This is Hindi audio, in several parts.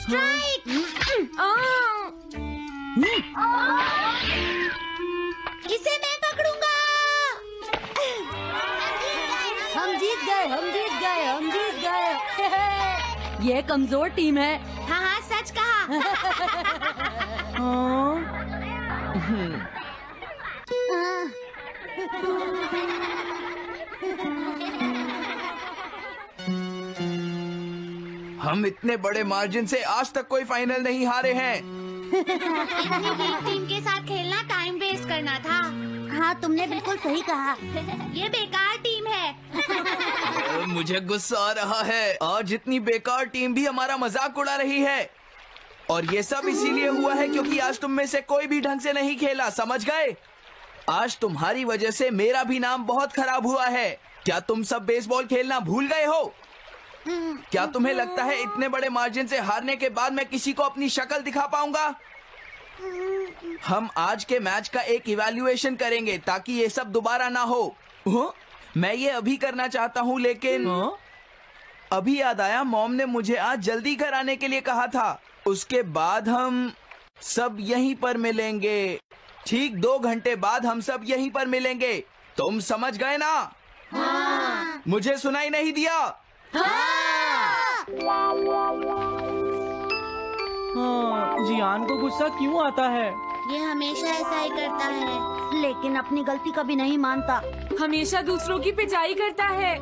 स्ट्राइक। इसे मैं पकड़ूंगा। हम जीत गए, हम जीत गए, हम जीत गए। ये कमजोर टीम है। हाँ हाँ, सच कहा। हम इतने बड़े मार्जिन से आज तक कोई फाइनल नहीं हारे हैं। इतनी वीक टीम के साथ खेलना टाइम वेस्ट करना था। हाँ, तुमने बिल्कुल सही कहा। ये बेकार टीम है। मुझे गुस्सा आ रहा है। आज इतनी बेकार टीम भी हमारा मजाक उड़ा रही है। और ये सब इसीलिए हुआ है क्योंकि आज तुम में से कोई भी ढंग से नहीं खेला, समझ गए? आज तुम्हारी वजह से मेरा भी नाम बहुत खराब हुआ है। क्या तुम सब बेसबॉल खेलना भूल गए हो? क्या तुम्हें लगता है इतने बड़े मार्जिन से हारने के बाद मैं किसी को अपनी शक्ल दिखा पाऊंगा? हम आज के मैच का एक इवैल्यूएशन करेंगे ताकि ये सब दोबारा ना हो। मैं ये अभी करना चाहता हूँ, लेकिन अभी याद आया मॉम ने मुझे आज जल्दी घर आने के लिए कहा था। उसके बाद हम सब यहीं पर मिलेंगे। ठीक 2 घंटे बाद हम सब यहीं पर मिलेंगे। तुम समझ गए ना? हाँ। मुझे सुनाई नहीं दिया? हाँ। जियान को गुस्सा क्यों आता है? ये हमेशा ऐसा ही करता है, लेकिन अपनी गलती कभी नहीं मानता। हमेशा दूसरों की पिटाई करता है।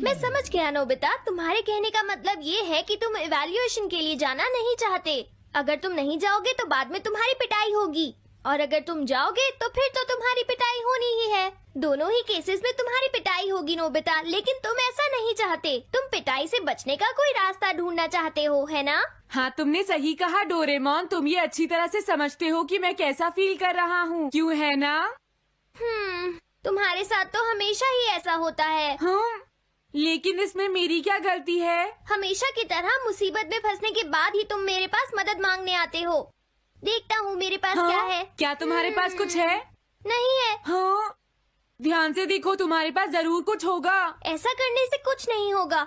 मैं समझ गया नोबिता, तुम्हारे कहने का मतलब ये है कि तुम इवैल्यूएशन के लिए जाना नहीं चाहते। अगर तुम नहीं जाओगे तो बाद में तुम्हारी पिटाई होगी, और अगर तुम जाओगे तो फिर तो तुम्हारी पिटाई होनी ही है। दोनों ही केसेस में तुम्हारी पिटाई होगी नोबिता, लेकिन तुम ऐसा नहीं चाहते। तुम पिटाई से बचने का कोई रास्ता ढूंढना चाहते हो, है ना? हाँ, तुमने सही कहा डोरेमोन। तुम ये अच्छी तरह से समझते हो कि मैं कैसा फील कर रहा हूँ, क्यों है ना? तुम्हारे साथ तो हमेशा ही ऐसा होता है। लेकिन इसमें मेरी क्या गलती है? हमेशा की तरह मुसीबत में फंसने के बाद ही तुम मेरे पास मदद मांगने आते हो। देखता हूँ मेरे पास क्या है। क्या तुम्हारे पास कुछ है? नहीं है। हाँ, ध्यान से देखो, तुम्हारे पास जरूर कुछ होगा। ऐसा करने से कुछ नहीं होगा।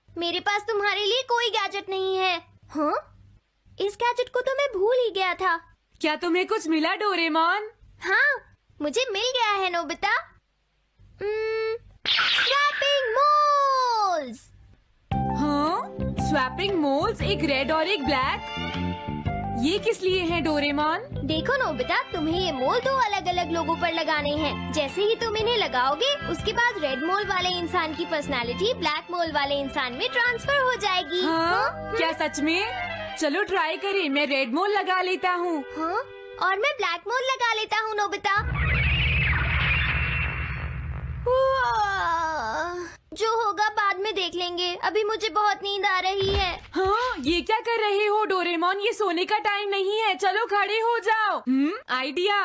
मेरे पास तुम्हारे लिए कोई गैजेट नहीं है। हाँ, इस गैजेट को तो मैं भूल ही गया था। क्या तुम्हें कुछ मिला डोरेमोन? हाँ, मुझे मिल गया है नोबिता। Swapping moles. हाँ, स्वैपिंग मोल्स, एक रेड और एक ब्लैक। ये किस लिए हैं डोरेमोन? देखो नोबिता, तुम्हें ये मोल 2 अलग अलग लोगों पर लगाने हैं। जैसे ही तुम इन्हें लगाओगे, उसके बाद रेड मोल वाले इंसान की पर्सनालिटी ब्लैक मोल वाले इंसान में ट्रांसफर हो जाएगी। हाँ? क्या सच में? चलो ट्राई करें। मैं रेड मोल लगा लेता हूँ। हाँ? और मैं ब्लैक मोल लगा लेता हूँ नोबिता। जो होगा बाद में देख लेंगे। अभी मुझे बहुत नींद आ रही है। हाँ, ये क्या कर रहे हो डोरेमोन? ये सोने का टाइम नहीं है। चलो खड़े हो जाओ। आइडिया।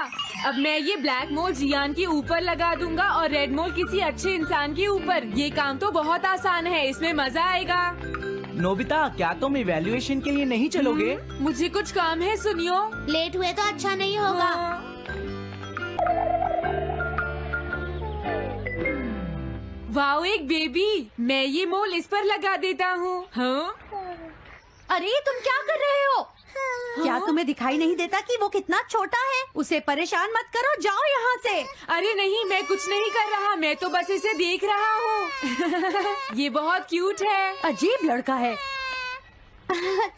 अब मैं ये ब्लैक मोल जियान के ऊपर लगा दूंगा और रेड मोल किसी अच्छे इंसान के ऊपर। ये काम तो बहुत आसान है, इसमें मजा आएगा। नोबिता, क्या तुम इवैल्यूएशन के लिए नहीं चलोगे? मुझे कुछ काम है, सुनियो। लेट हुए तो अच्छा नहीं होगा। हाँ। वाओ, एक बेबी। मैं ये मोल इस पर लगा देता हूँ। हाँ? अरे तुम क्या कर रहे हो? क्या तुम्हें दिखाई नहीं देता कि वो कितना छोटा है? उसे परेशान मत करो, जाओ यहाँ से। अरे नहीं, मैं कुछ नहीं कर रहा। मैं तो बस इसे देख रहा हूँ। ये बहुत क्यूट है। अजीब लड़का है।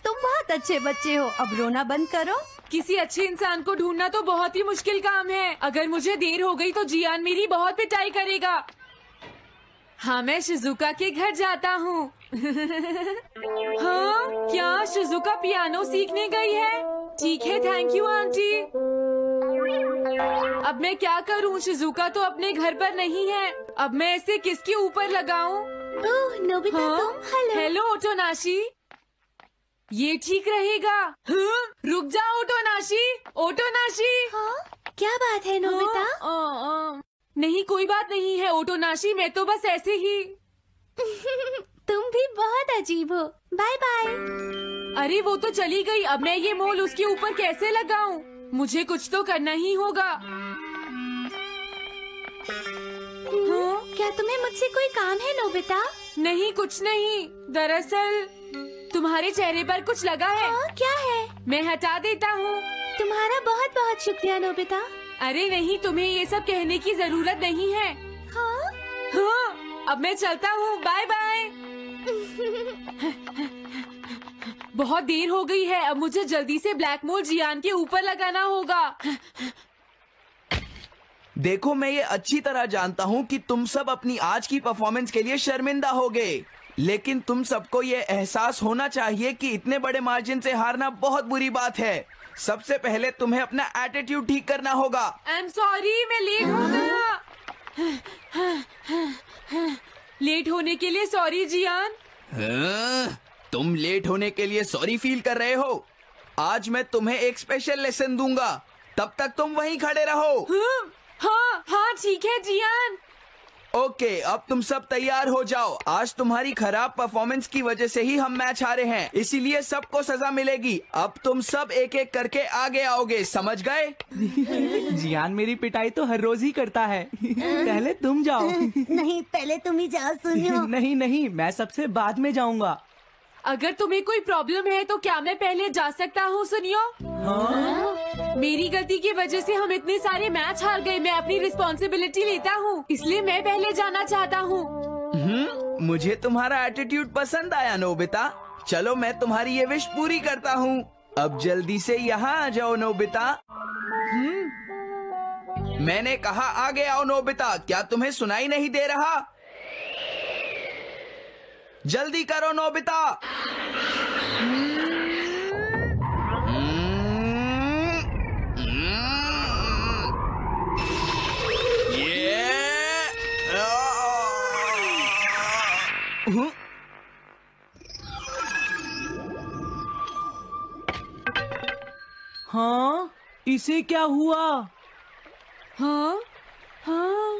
तुम बहुत अच्छे बच्चे हो। अब रोना बंद करो। किसी अच्छे इंसान को ढूंढना तो बहुत ही मुश्किल काम है। अगर मुझे देर हो गई तो जियान मेरी बहुत पिटाई करेगा। हाँ, मैं शिजुका के घर जाता हूँ। हाँ, क्या शिजुका पियानो सीखने गई है? ठीक है, थैंक यू आंटी। अब मैं क्या करूँ? शिजुका तो अपने घर पर नहीं है। अब मैं इसे किसके ऊपर लगाऊं? ओह नोबिता, हाँ? तुम। हेलो ओटोनाशी। ये ठीक रहेगा। हाँ? रुक जाओ ओटोनाशी। ओटोनाशी। हाँ? क्या बात है नोबिता? हाँ? नहीं, कोई बात नहीं है ओटोनाशी, मैं तो बस ऐसे ही। तुम भी बहुत अजीब हो। Bye bye. अरे वो तो चली गई। अब मैं ये मोल उसके ऊपर कैसे लगाऊं? मुझे कुछ तो करना ही होगा। हाँ? क्या तुम्हें मुझसे कोई काम है नोबिता? नहीं, कुछ नहीं। दरअसल तुम्हारे चेहरे पर कुछ लगा है। क्या है? मैं हटा देता हूँ। तुम्हारा बहुत बहुत शुक्रिया नोबिता। अरे नहीं, तुम्हें ये सब कहने की जरूरत नहीं है। हाँ? हाँ, अब मैं चलता हूँ। Bye bye. बहुत देर हो गई है, अब मुझे जल्दी से ब्लैक मोल जियान के ऊपर लगाना होगा। देखो, मैं ये अच्छी तरह जानता हूँ कि तुम सब अपनी आज की परफॉर्मेंस के लिए शर्मिंदा होगे, लेकिन तुम सबको ये एहसास होना चाहिए कि इतने बड़े मार्जिन से हारना बहुत बुरी बात है। सबसे पहले तुम्हें अपना एटीट्यूड ठीक करना होगा। आई एम सॉरी, मैं लेट हो गया। लेट होने के लिए सॉरी जियान। हाँ, तुम लेट होने के लिए सॉरी फील कर रहे हो? आज मैं तुम्हें एक स्पेशल लेसन दूंगा, तब तक तुम वहीं खड़े रहो। हाँ हाँ ठीक है जियान। ओके, अब तुम सब तैयार हो जाओ। आज तुम्हारी खराब परफॉर्मेंस की वजह से ही हम मैच हारे हैं, इसीलिए सबको सजा मिलेगी। अब तुम सब एक एक करके आगे आओगे, समझ गए? जियान मेरी पिटाई तो हर रोज ही करता है। पहले तुम जाओ। नहीं, पहले तुम ही जाओ सुनियो। नहीं नहीं, मैं सबसे बाद में जाऊंगा। अगर तुम्हें कोई प्रॉब्लम है तो क्या मैं पहले जा सकता हूँ? सुनियो, मेरी गलती की वजह से हम इतने सारे मैच हार गए। मैं अपनी रिस्पॉन्सिबिलिटी लेता हूँ, इसलिए मैं पहले जाना चाहता हूँ। मुझे तुम्हारा एटीट्यूड पसंद आया नोबिता। चलो, मैं तुम्हारी ये विश पूरी करता हूँ। अब जल्दी से यहाँ आ जाओ नोबिता। मैंने कहा आगे आओ नोबिता, क्या तुम्हें सुनाई नहीं दे रहा? जल्दी करो नोबिता। हाँ, इसे क्या हुआ? हाँ हाँ,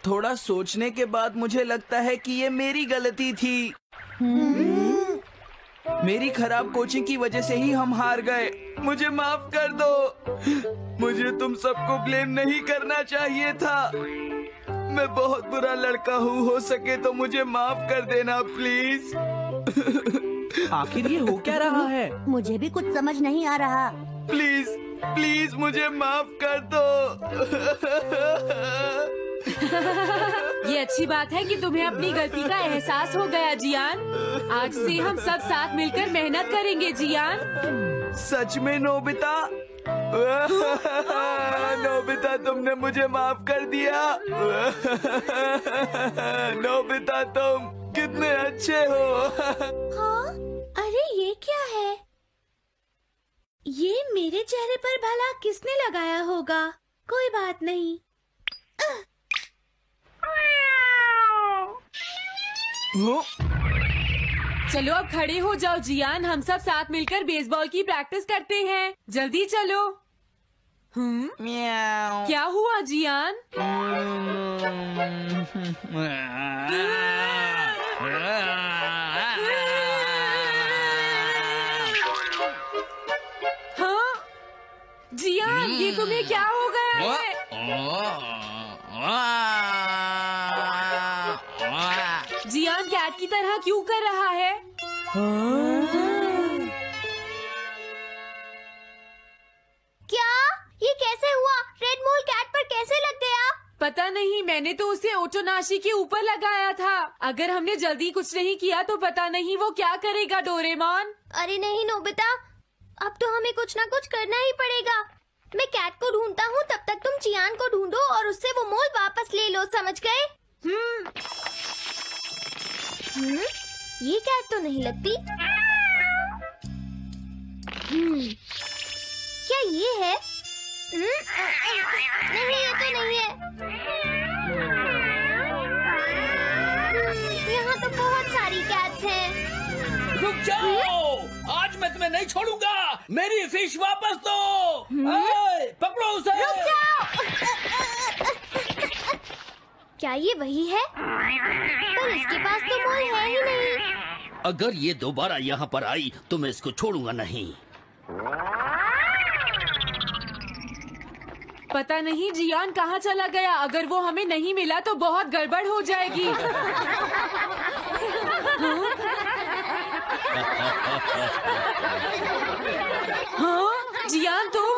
थोड़ा सोचने के बाद मुझे लगता है कि ये मेरी गलती थी। मेरी खराब कोचिंग की वजह से ही हम हार गए। मुझे माफ कर दो। मुझे तुम सबको ब्लेम नहीं करना चाहिए था। मैं बहुत बुरा लड़का हूँ, हो सके तो मुझे माफ कर देना प्लीज। आखिर ये हो क्या रहा है? मुझे भी कुछ समझ नहीं आ रहा। प्लीज प्लीज मुझे माफ कर दो। ये अच्छी बात है कि तुम्हें अपनी गलती का एहसास हो गया जियान। आज से हम सब साथ मिलकर मेहनत करेंगे जियान। सच में नोबिता? नोबिता, तुमने मुझे माफ कर दिया। नोबिता, तुम कितने अच्छे हो। हाँ? अरे ये क्या है? ये मेरे चेहरे पर भला किसने लगाया होगा? कोई बात नहीं। चलो अब खड़े हो जाओ जियान, हम सब साथ मिलकर बेसबॉल की प्रैक्टिस करते हैं। जल्दी चलो। म्याऊ। क्या हुआ जियान? हाँ जियान, ये तुम्हें क्या हो गया है? जियान कैट की तरह क्यों कर रहा है? क्या? ये कैसे हुआ? रेड मोल कैट पर कैसे लग गया? पता नहीं, मैंने तो उसे ओटोनाशी के ऊपर लगाया था। अगर हमने जल्दी कुछ नहीं किया तो पता नहीं वो क्या करेगा डोरेमोन। अरे नहीं नोबिता, अब तो हमें कुछ ना कुछ करना ही पड़ेगा। मैं कैट को ढूंढता हूँ, तब तक तुम चियान को ढूंढो और उससे वो मोल वापस ले लो, समझ गए? ये कैट तो नहीं लगती। क्या ये है? नहीं, ये तो नहीं है। यहाँ तो बहुत सारी कैट्स हैं। रुक जाओ, आज मैं तुम्हें नहीं छोड़ूंगा। मेरी फिश वापस दो। पकड़ो उसे। रुक जाओ। क्या ये वही है? पर इसके पास तो मोल है ही नहीं। अगर ये दोबारा यहाँ पर आई तो मैं इसको छोड़ूंगा नहीं। पता नहीं जियान कहाँ चला गया। अगर वो हमें नहीं मिला तो बहुत गड़बड़ हो जाएगी। हाँ जियान तुम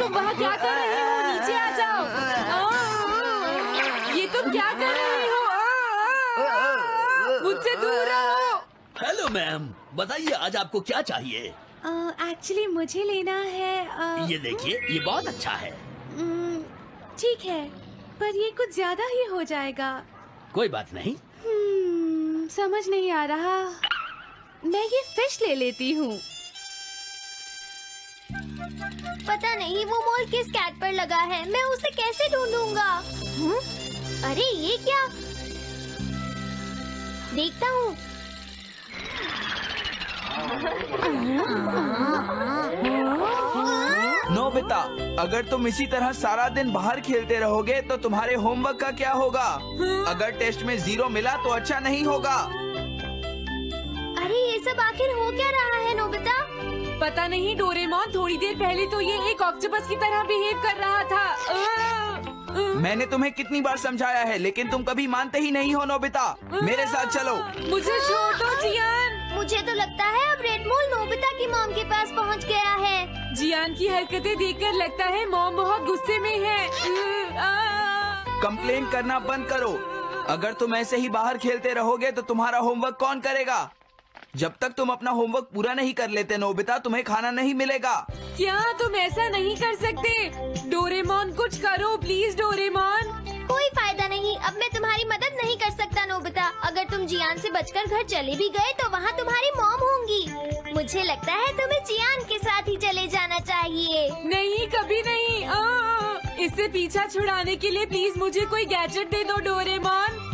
वहाँ क्या कर रहे हो? नीचे आ जाओ। ये तुम क्या कर रहे हो? मुझसे दूर रहो। हेलो मैम, बताइए आज आपको क्या चाहिए? एक्चुअली मुझे लेना है ये देखिए, ये बहुत अच्छा है। ठीक है, पर ये कुछ ज्यादा ही हो जाएगा। कोई बात नहीं। समझ नहीं आ रहा। मैं ये फिश ले लेती हूँ। पता नहीं वो मोल किस कैट पर लगा है। मैं उसे कैसे ढूंढूंगा? अरे ये क्या? देखता हूँ। नोबिता, अगर तुम इसी तरह सारा दिन बाहर खेलते रहोगे तो तुम्हारे होमवर्क का क्या होगा? अगर टेस्ट में 0 मिला तो अच्छा नहीं होगा। अरे ये सब आखिर हो क्या रहा है नोबिता? पता नहीं डोरेमोन, थोड़ी देर पहले तो ये एक ऑक्टोपस की तरह बिहेव कर रहा था। मैंने तुम्हें कितनी बार समझाया है, लेकिन तुम कभी मानते ही नहीं हो। नोबिता, मेरे साथ चलो। मुझे छोड़ दो जियान। मुझे तो लगता है अब रेड मोल नोबिता की मॉम के पास पहुंच गया है। जियान की हरकतें देखकर लगता है मॉम बहुत गुस्से में है। कंप्लेन करना बंद करो। अगर तुम ऐसे ही बाहर खेलते रहोगे तो तुम्हारा होमवर्क कौन करेगा? जब तक तुम अपना होमवर्क पूरा नहीं कर लेते नोबिता, तुम्हें खाना नहीं मिलेगा। क्या तुम ऐसा नहीं कर सकते? डोरेमोन कुछ करो प्लीज डोरेमोन। कोई फायदा नहीं, अब मैं तुम्हारी मदद नहीं कर सकता नोबिता। अगर तुम जियान से बचकर घर चले भी गए तो वहाँ तुम्हारी मॉम होंगी। मुझे लगता है तुम्हें जियान के साथ ही चले जाना चाहिए। नहीं, कभी नहीं। इससे पीछा छुड़ाने के लिए प्लीज मुझे कोई गैजेट दे दो डोरेमोन।